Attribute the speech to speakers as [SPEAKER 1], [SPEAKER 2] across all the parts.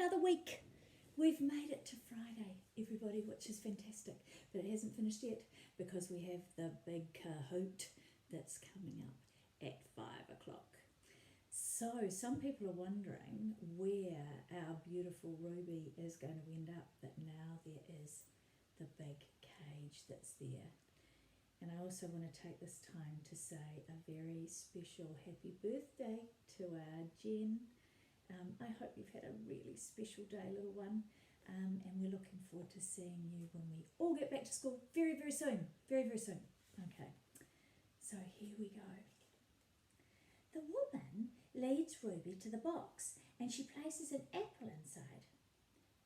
[SPEAKER 1] another week. We've made it to Friday, everybody, which is fantastic. But it hasn't finished yet because we have the big Kahoot that's coming up at 5 o'clock. So some people are wondering where our beautiful Ruby is going to end up, but now there is the big cage that's there. And I also want to take this time to say a very special happy birthday to our Jen. I hope you've had a really special day, little one, and we're looking forward to seeing you when we all get back to school very, very soon. Very, very soon. Okay, so here we go. The woman leads Ruby to the box and she places an apple inside.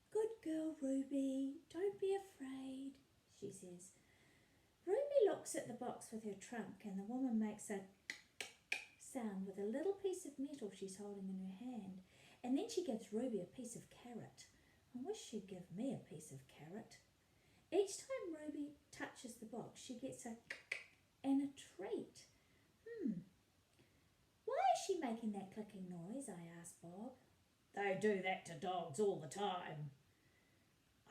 [SPEAKER 1] Good girl, Ruby, don't be afraid, she says. Ruby looks at the box with her trunk and the woman makes a sound with a little piece of metal she's holding in her hand. And then she gives Ruby a piece of carrot. I wish she'd give me a piece of carrot. Each time Ruby touches the box, she gets a and a treat. Why is she making that clicking noise? I asked Bob. They do that to dogs all the time.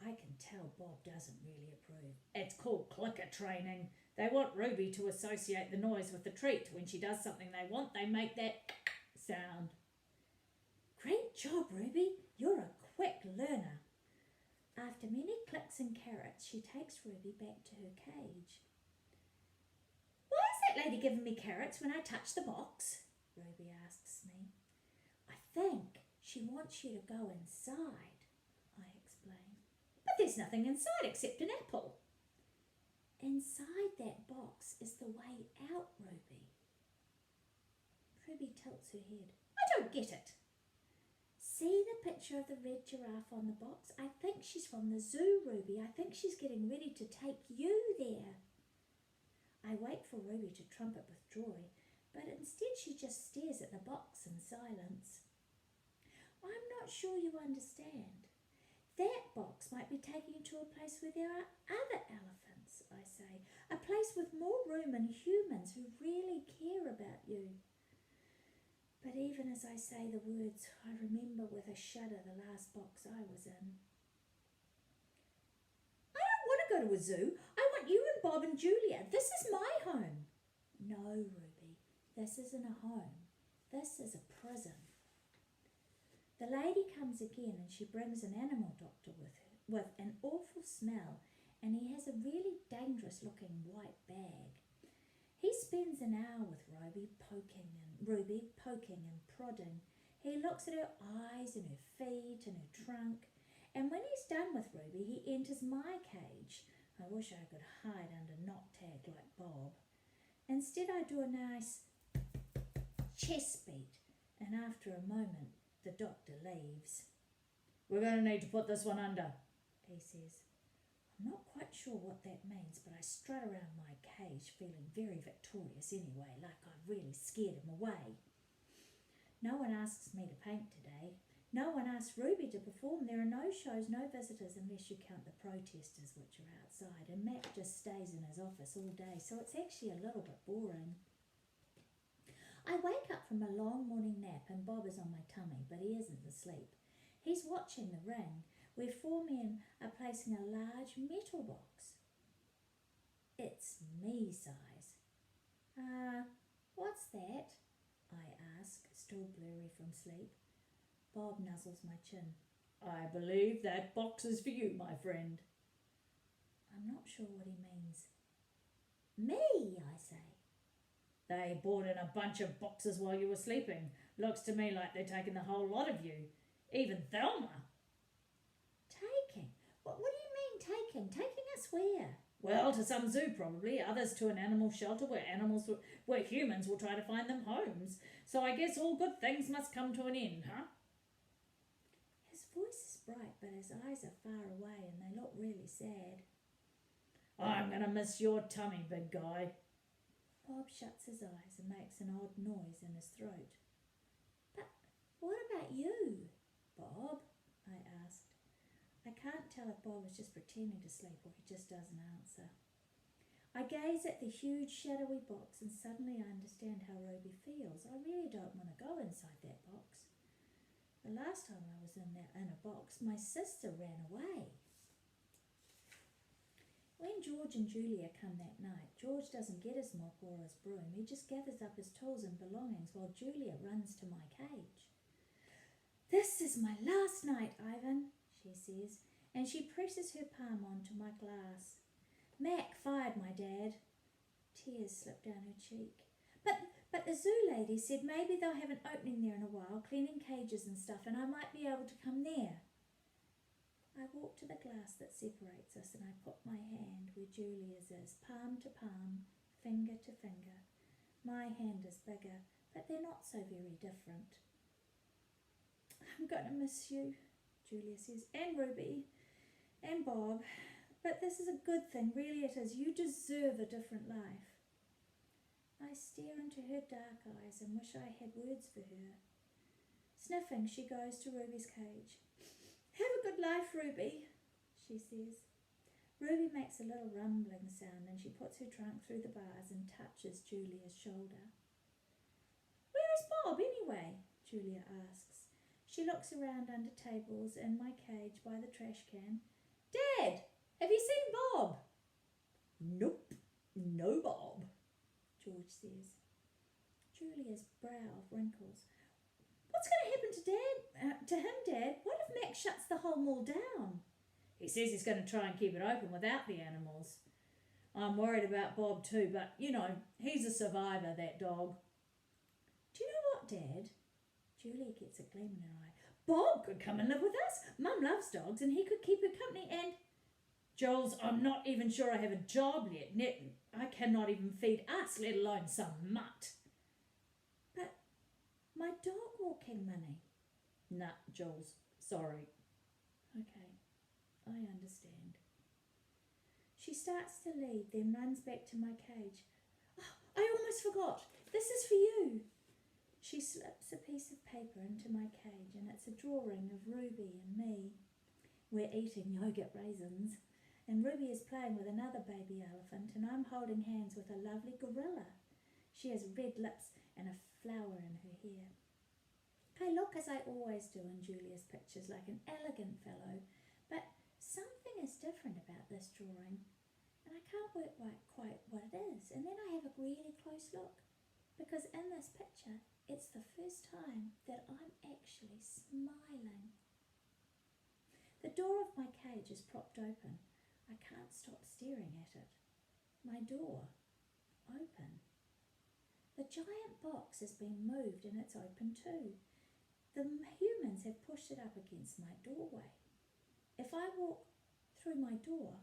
[SPEAKER 1] I can tell Bob doesn't really approve. It's called clicker training. They want Ruby to associate the noise with the treat. When she does something they want, they make that sound. Great job, Ruby. You're a quick learner. After many clicks and carrots, she takes Ruby back to her cage. Why is that lady giving me carrots when I touch the box? Ruby asks me. I think she wants you to go inside, I explain. But there's nothing inside except an apple. Inside that box is the way out, Ruby. Ruby tilts her head. I don't get it. See the picture of the red giraffe on the box? I think she's from the zoo, Ruby. I think she's getting ready to take you there. I wait for Ruby to trumpet with joy, but instead she just stares at the box in silence. I'm not sure you understand. That box might be taking you to a place where there are other elephants, I say. A place with more room and humans who really care about you. But even as I say the words, I remember with a shudder the last box I was in. I don't want to go to a zoo. I want you and Bob and Julia. This is my home. No, Ruby, this isn't a home. This is a prison. The lady comes again and she brings an animal doctor with her, with an awful smell, and he has a really dangerous looking white bag. He spends an hour with Ruby poking and prodding. He looks at her eyes and her feet and her trunk, and when he's done with Ruby, he enters my cage. I wish I could hide under Knot Tag like Bob. Instead, I do a nice chest beat, and after a moment, the doctor leaves. We're going to need to put this one under, he says. I'm not quite sure what that means, but I strut around my cage feeling very victorious anyway, like I've really scared him away. No one asks me to paint today. No one asks Ruby to perform. There are no shows, no visitors, unless you count the protesters, which are outside. And Matt just stays in his office all day, so it's actually a little bit boring. I wake up from a long morning nap and Bob is on my tummy, but he isn't asleep. He's watching the ring, where 4 men are placing a large metal box. It's me size. What's that? I ask, still blurry from sleep. Bob nuzzles my chin. I believe that box is for you, my friend. I'm not sure what he means. Me, I say. They brought in a bunch of boxes while you were sleeping. Looks to me like they're taking the whole lot of you. Even Thelma. Taking? What do you mean taking? Taking us where? Well, to some zoo probably, others to an animal shelter where humans will try to find them homes. So I guess all good things must come to an end, huh? His voice is bright, but his eyes are far away and they look really sad. I'm going to miss your tummy, big guy. Bob shuts his eyes and makes an odd noise in his throat. But what about you, Bob? I asked. I can't tell if Bob is just pretending to sleep or he just doesn't answer. I gaze at the huge shadowy box and suddenly I understand how Ruby feels. I really don't want to go inside that box. The the last time I was in a box, my sister ran away. When George and Julia come that night, George doesn't get his mop or his broom. He just gathers up his tools and belongings while Julia runs to my cage. "This is my last night, Ivan," she says, and she presses her palm onto my glass. "Mac fired my dad." Tears slip down her cheek. But the zoo lady said maybe they'll have an opening there in a while, cleaning cages and stuff, and I might be able to come there. I walk to the glass that separates us and I put my hand where Julia's is, palm to palm, finger to finger. My hand is bigger, but they're not so very different. "I'm going to miss you," Julia says, "and Ruby, and Bob. But this is a good thing, really it is. You deserve a different life." I stare into her dark eyes and wish I had words for her. Sniffing, she goes to Ruby's cage. "Have a good life, Ruby," she says. Ruby makes a little rumbling sound and she puts her trunk through the bars and touches Julia's shoulder. "Where is Bob, anyway?" Julia asks. She looks around under tables in my cage by the trash can. "Dad, have you seen Bob?" "Nope, no Bob," George says. Julia's brow wrinkles. "What's going to happen to him, Dad? What if Mac shuts the whole mall down?" "He says he's going to try and keep it open without the animals. I'm worried about Bob too, but, he's a survivor, that dog." "Do you know what, Dad?" Julia gets a gleam in her eye. "Bob could come and live with us. Mum loves dogs and he could keep her company and—" "Jules, I'm not even sure I have a job yet. I cannot even feed us, let alone some mutt." "But my dog walking money." "Nah, Jules, sorry." "Okay, I understand." She starts to leave, then runs back to my cage. "Oh, I almost forgot. This is for you." She slips a piece of paper into my cage and it's a drawing of Ruby and me. We're eating yogurt raisins. And Ruby is playing with another baby elephant and I'm holding hands with a lovely gorilla. She has red lips and a flower in her hair. I look as I always do in Julia's pictures, like an elegant fellow, but something is different about this drawing and I can't work out quite what it is. And then I have a really close look because in this picture it's the first time that I'm actually smiling. The door of my cage is propped open. I can't stop staring at it. My door, open. The giant box has been moved and it's open too. The humans have pushed it up against my doorway. If I walk through my door,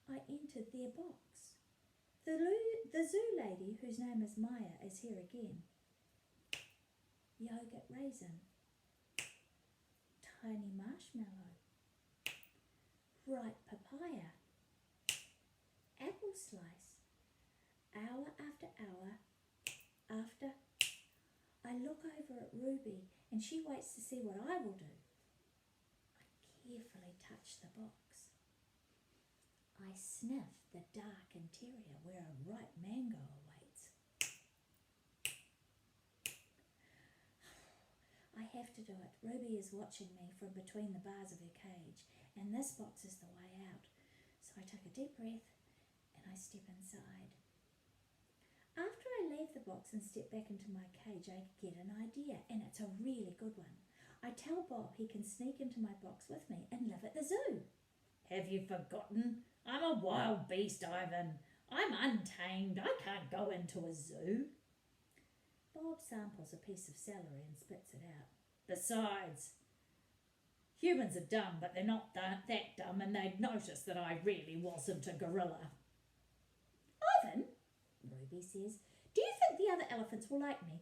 [SPEAKER 1] I enter their box. The zoo lady, whose name is Maya, is here again. Yogurt raisin. Tiny marshmallow. Ripe papaya. Apple slice. Hour after hour after, I look over at Ruby and she waits to see what I will do. I carefully touch the box. I sniff the dark interior where a ripe mango awaits. I have to do it. Ruby is watching me from between the bars of her cage and this box is the way out. So I take a deep breath and I step inside. After I leave the box and step back into my cage, I get an idea, and it's a really good one. I tell Bob he can sneak into my box with me and live at the zoo. "Have you forgotten? I'm a wild beast, Ivan. I'm untamed. I can't go into a zoo." Bob samples a piece of celery and spits it out. "Besides, humans are dumb, but they're not that dumb, and they'd notice that I really wasn't a gorilla." "Ivan," Ruby says, "do you think the other elephants will like me?"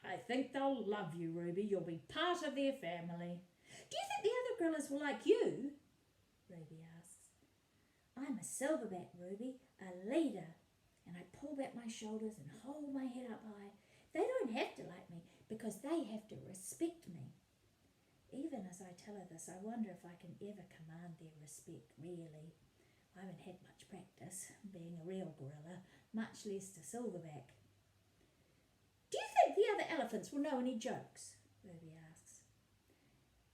[SPEAKER 1] "I think they'll love you, Ruby. You'll be part of their family." "Do you think the other gorillas will like you?" Ruby asks. "I'm a silverback, Ruby, a leader." And I pull back my shoulders and hold my head up high. They don't have to like me because they have to respect me. Even as I tell her this, I wonder if I can ever command their respect, really. I haven't had much practice being a real gorilla, much less a silverback. "Do you think the other elephants will know any jokes?" Ruby asks.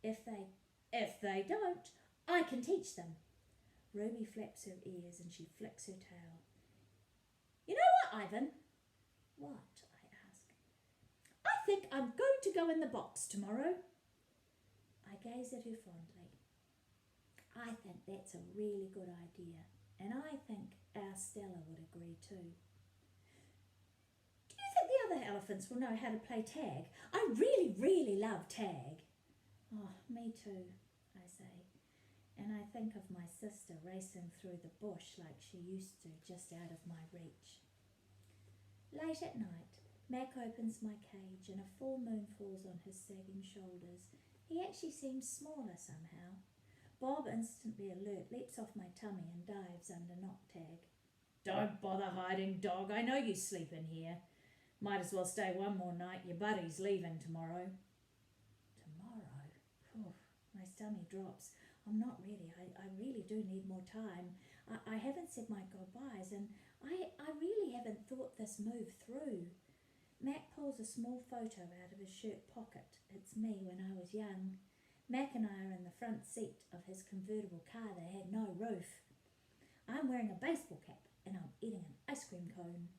[SPEAKER 1] If they don't, I can teach them. Ruby flaps her ears and she flicks her tail. You know what, Ivan? What? I ask. I think I'm going to go in the box tomorrow. I gaze at her fondly. I think that's a really good idea, and I think our Stella would agree too. Do you think the other elephants will know how to play tag? I really, really love tag. Oh, me too, I say, and I think of my sister racing through the bush like she used to, just out of my reach. Late at night, Mac opens my cage and a full moon falls on his sagging shoulders. He actually seems smaller somehow. Bob, instantly alert, leaps off my tummy and dives under knock tag. Don't bother hiding, dog. I know you sleep in here. Might as well stay one more night. Your buddy's leaving tomorrow. Tomorrow? Oof, my stomach drops. I'm not ready. I really do need more time. I haven't said my goodbyes, and I really haven't thought this move through. Mac pulls a small photo out of his shirt pocket. It's me when I was young. Mac and I are in the front seat of his convertible car that had no roof. I'm wearing a baseball cap and I'm eating an ice cream cone.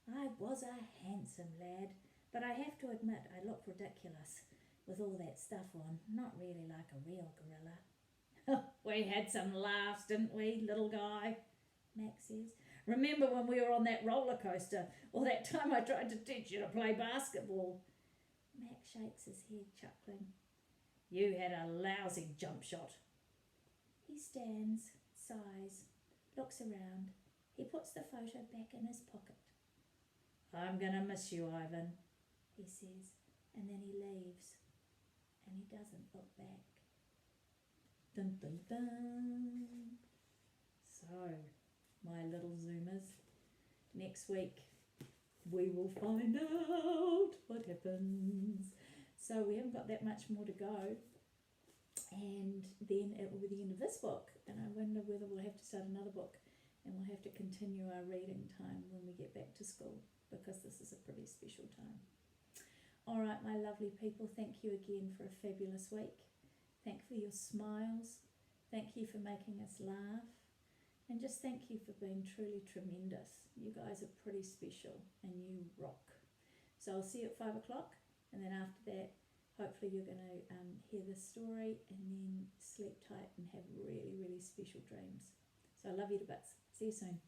[SPEAKER 1] I was a handsome lad, but I have to admit I look ridiculous with all that stuff on, not really like a real gorilla. We had some laughs, didn't we, little guy? Mac says. Remember when we were on that roller coaster, or that time I tried to teach you to play basketball? Mac shakes his head, chuckling. You had a lousy jump shot. He stands, sighs, looks around. He puts the photo back in his pocket. I'm going to miss you, Ivan, he says, and then he leaves, and he doesn't look back. Dun dun dun. So, my little Zoomers, next week we will find out what happens. So we haven't got that much more to go, and then it will be the end of this book, and I wonder whether we'll have to start another book, and we'll have to continue our reading time when we get back to school, because this is a pretty special time. All right, my lovely people, thank you again for a fabulous week. Thank you for your smiles. Thank you for making us laugh. And just thank you for being truly tremendous. You guys are pretty special and you rock. So I'll see you at 5 o'clock. And then after that, hopefully you're going to hear this story and then sleep tight and have really, really special dreams. So I love you to bits. See you soon.